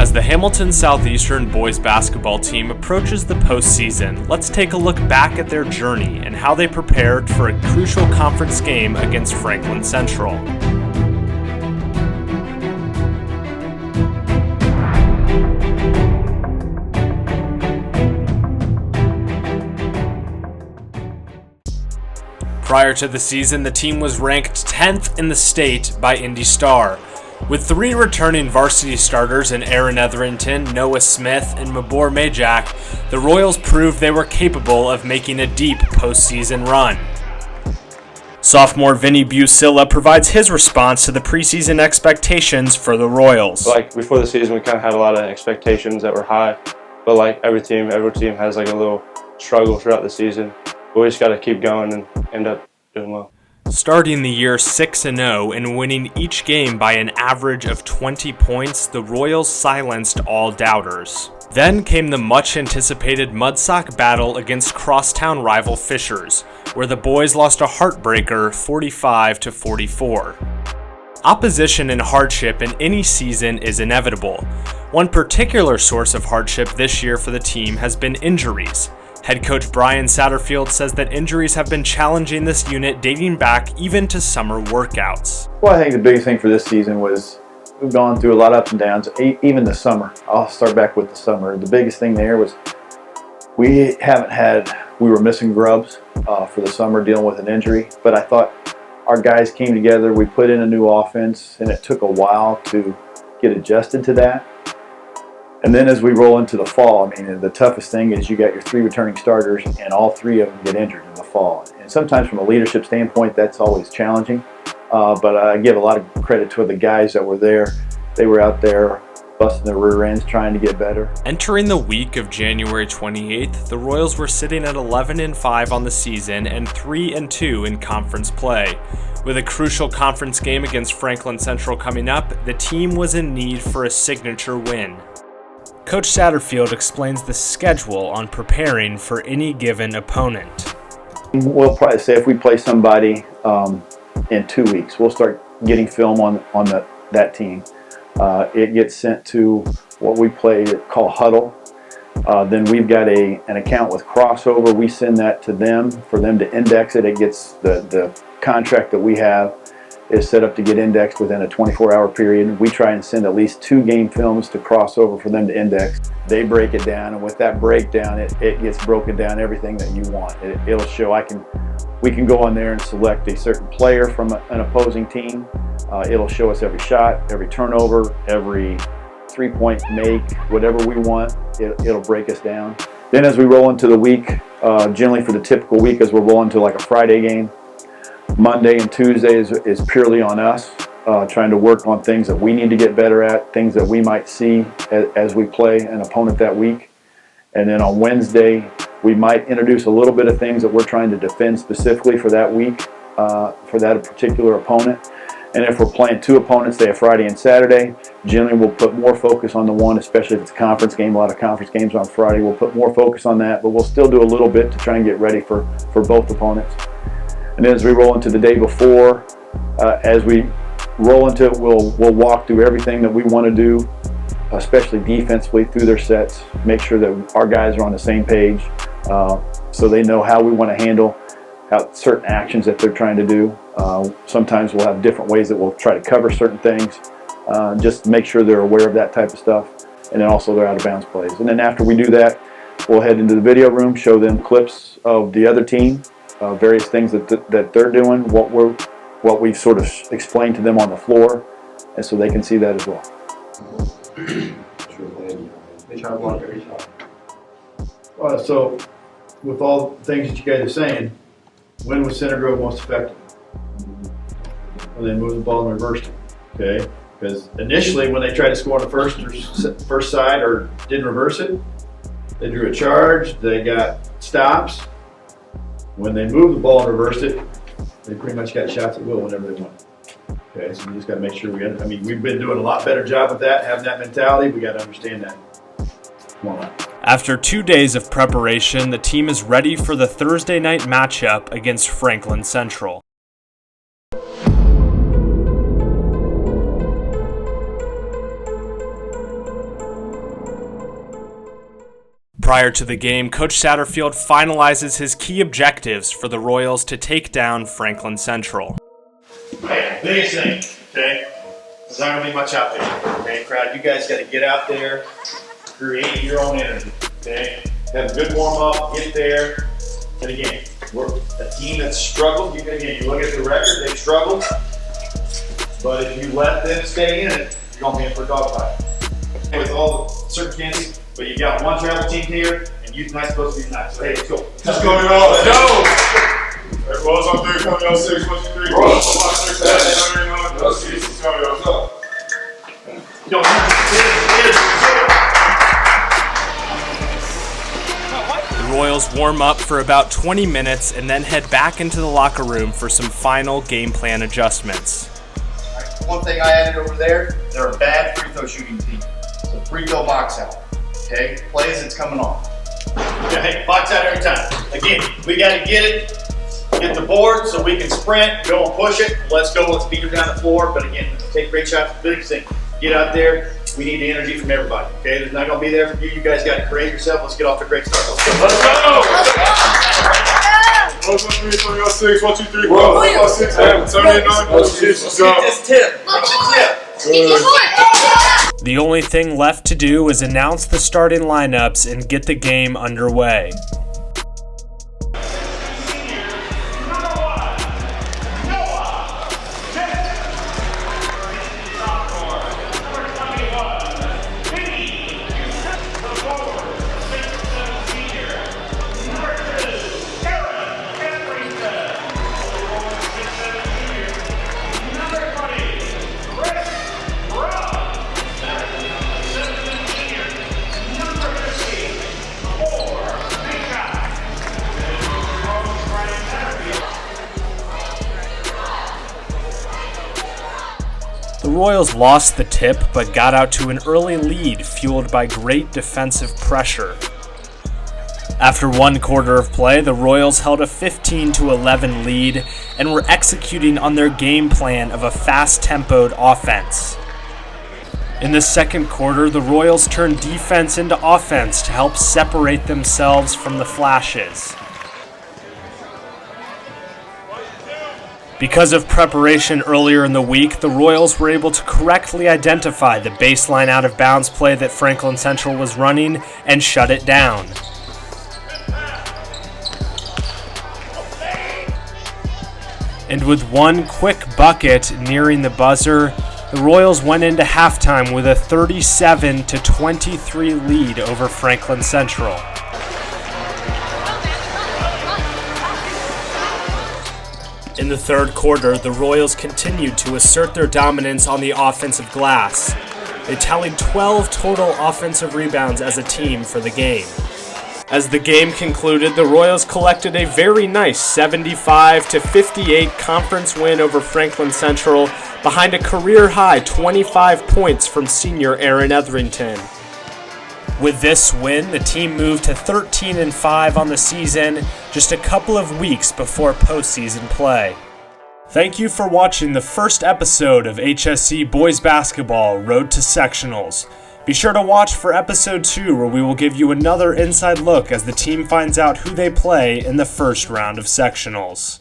As the Hamilton Southeastern boys basketball team approaches the postseason, let's take a look back at their journey and how they prepared for a crucial conference game against Franklin Central. Prior to the season, the team was ranked 10th in the state by Indy Star. With 3 returning varsity starters in Aaron Etherington, Noah Smith, and Mabor Majak, the Royals proved they were capable of making a deep postseason run. Sophomore Vinny Busilla provides his response to the preseason expectations for the Royals. Before the season, we kind of had a lot of expectations that were high, but every team has a little struggle throughout the season. But we just got to keep going and end up doing well. Starting the year 6-0 and winning each game by an average of 20 points, the Royals silenced all doubters. Then came the much-anticipated Mudsock battle against crosstown rival Fishers, where the boys lost a heartbreaker 45-44. Opposition and hardship in any season is inevitable. One particular source of hardship this year for the team has been injuries. Head coach Brian Satterfield says that injuries have been challenging this unit dating back even to summer workouts. Well, I think the biggest thing for this season was we've gone through a lot of ups and downs, even the summer. I'll start back with the summer. The biggest thing there was we were missing grubs for the summer dealing with an injury, but I thought our guys came together, we put in a new offense, and it took a while to get adjusted to that. And then as we roll into the fall, the toughest thing is you got your 3 returning starters and all 3 of them get injured in the fall. And sometimes from a leadership standpoint, that's always challenging. But I give a lot of credit to the guys that were there. They were out there busting their rear ends trying to get better. Entering the week of January 28th, the Royals were sitting at 11-5 on the season and 3-2 in conference play. With a crucial conference game against Franklin Central coming up, the team was in need for a signature win. Coach Satterfield explains the schedule on preparing for any given opponent. We'll probably say if we play somebody in 2 weeks, we'll start getting film on that team. It gets sent to what we call Huddle. Then we've got an account with Crossover. We send that to them for them to index it. It gets the contract that we have is set up to get indexed within a 24-hour period. We try and send at least 2 game films to Crossover for them to index. They break it down, and with that breakdown, it gets broken down everything that you want. It'll show we can go on there and select a certain player from an opposing team. It'll show us every shot, every turnover, every 3-point make, whatever we want. It'll break us down. Then as we roll into the week, generally for the typical week, as we're rolling to a Friday game, Monday and Tuesday is purely on us, trying to work on things that we need to get better at, things that we might see as we play an opponent that week. And then on Wednesday, we might introduce a little bit of things that we're trying to defend specifically for that week, for that particular opponent. And if we're playing 2 opponents, say a Friday and Saturday, generally we'll put more focus on the one, especially if it's a conference game. A lot of conference games on Friday. We'll put more focus on that, but we'll still do a little bit to try and get ready for both opponents. And then as we roll into the day before, as we roll into it, we'll walk through everything that we want to do, especially defensively through their sets, make sure that our guys are on the same page so they know how we want to handle certain actions that they're trying to do. Sometimes we'll have different ways that we'll try to cover certain things, just to make sure they're aware of that type of stuff, and then also their out-of-bounds plays. And then after we do that, we'll head into the video room, show them clips of the other team, various things that they're doing, what we've sort of explained to them on the floor, and so they can see that as well. So, with all the things that you guys are saying, when was Center Grove most effective? When they moved the ball and reversed it, okay? Because initially, when they tried to score on the first side or didn't reverse it, they drew a charge, they got stops. When they moved the ball and reversed it, they pretty much got shots at will whenever they want. Okay, so we just got to make sure we've been doing a lot better job with that, having that mentality. We got to understand that. Come on. After 2 days of preparation, the team is ready for the Thursday night matchup against Franklin Central. Prior to the game, Coach Satterfield finalizes his key objectives for the Royals to take down Franklin Central. Hey, biggest thing, okay? There's not gonna be much out there, okay, crowd? You guys gotta get out there, create your own energy, okay? Have a good warm-up, get there. And again, we're a team that's struggled. You look at the record, they've struggled. But if you let them stay in it, you're gonna be in for a dogfight. With all the circumstances, but you got one travel team here, and you're not supposed to be nice. So hey, let's go. Let's go, y'all. Let's go. Everyone's on 3, coming out 6, 1, 2, 3. Roll. 5, 6, 7, 8, 9, 10. Let's see. Let's go, y'all. Let's go. The Royals warm up for about 20 minutes and then head back into the locker room for some final game plan adjustments. One thing I added over there, they're a bad free throw shooting team. So free throw box out. Okay? Play as it's coming off. Yeah, hey, box out every time. Again, we got to get the board so we can sprint, go and push it. Let's go, let's beat her down the floor. But again, take great shots. The biggest thing, get out there. We need the energy from everybody. Okay? There's not going to be there for you. You guys got to create yourself. Let's get off to a great start. Let's go. Let's go. 1, 2, 3, coming out 6, 1, 2, 3, 4, 5, 6, 7, 8, 9. Let's go. This tip. The only thing left to do is announce the starting lineups and get the game underway. The Royals lost the tip but got out to an early lead fueled by great defensive pressure. After one quarter of play, the Royals held a 15-11 lead and were executing on their game plan of a fast-tempoed offense. In the second quarter, the Royals turned defense into offense to help separate themselves from the flashes. Because of preparation earlier in the week, the Royals were able to correctly identify the baseline out-of-bounds play that Franklin Central was running and shut it down. And with one quick bucket nearing the buzzer, the Royals went into halftime with a 37-23 lead over Franklin Central. In the third quarter, the Royals continued to assert their dominance on the offensive glass. They tallied 12 total offensive rebounds as a team for the game. As the game concluded, the Royals collected a very nice 75-58 conference win over Franklin Central behind a career-high 25 points from senior Aaron Etherington. With this win, the team moved to 13-5 on the season, just a couple of weeks before postseason play. Thank you for watching the first episode of HSE Boys Basketball Road to Sectionals. Be sure to watch for episode 2, where we will give you another inside look as the team finds out who they play in the first round of sectionals.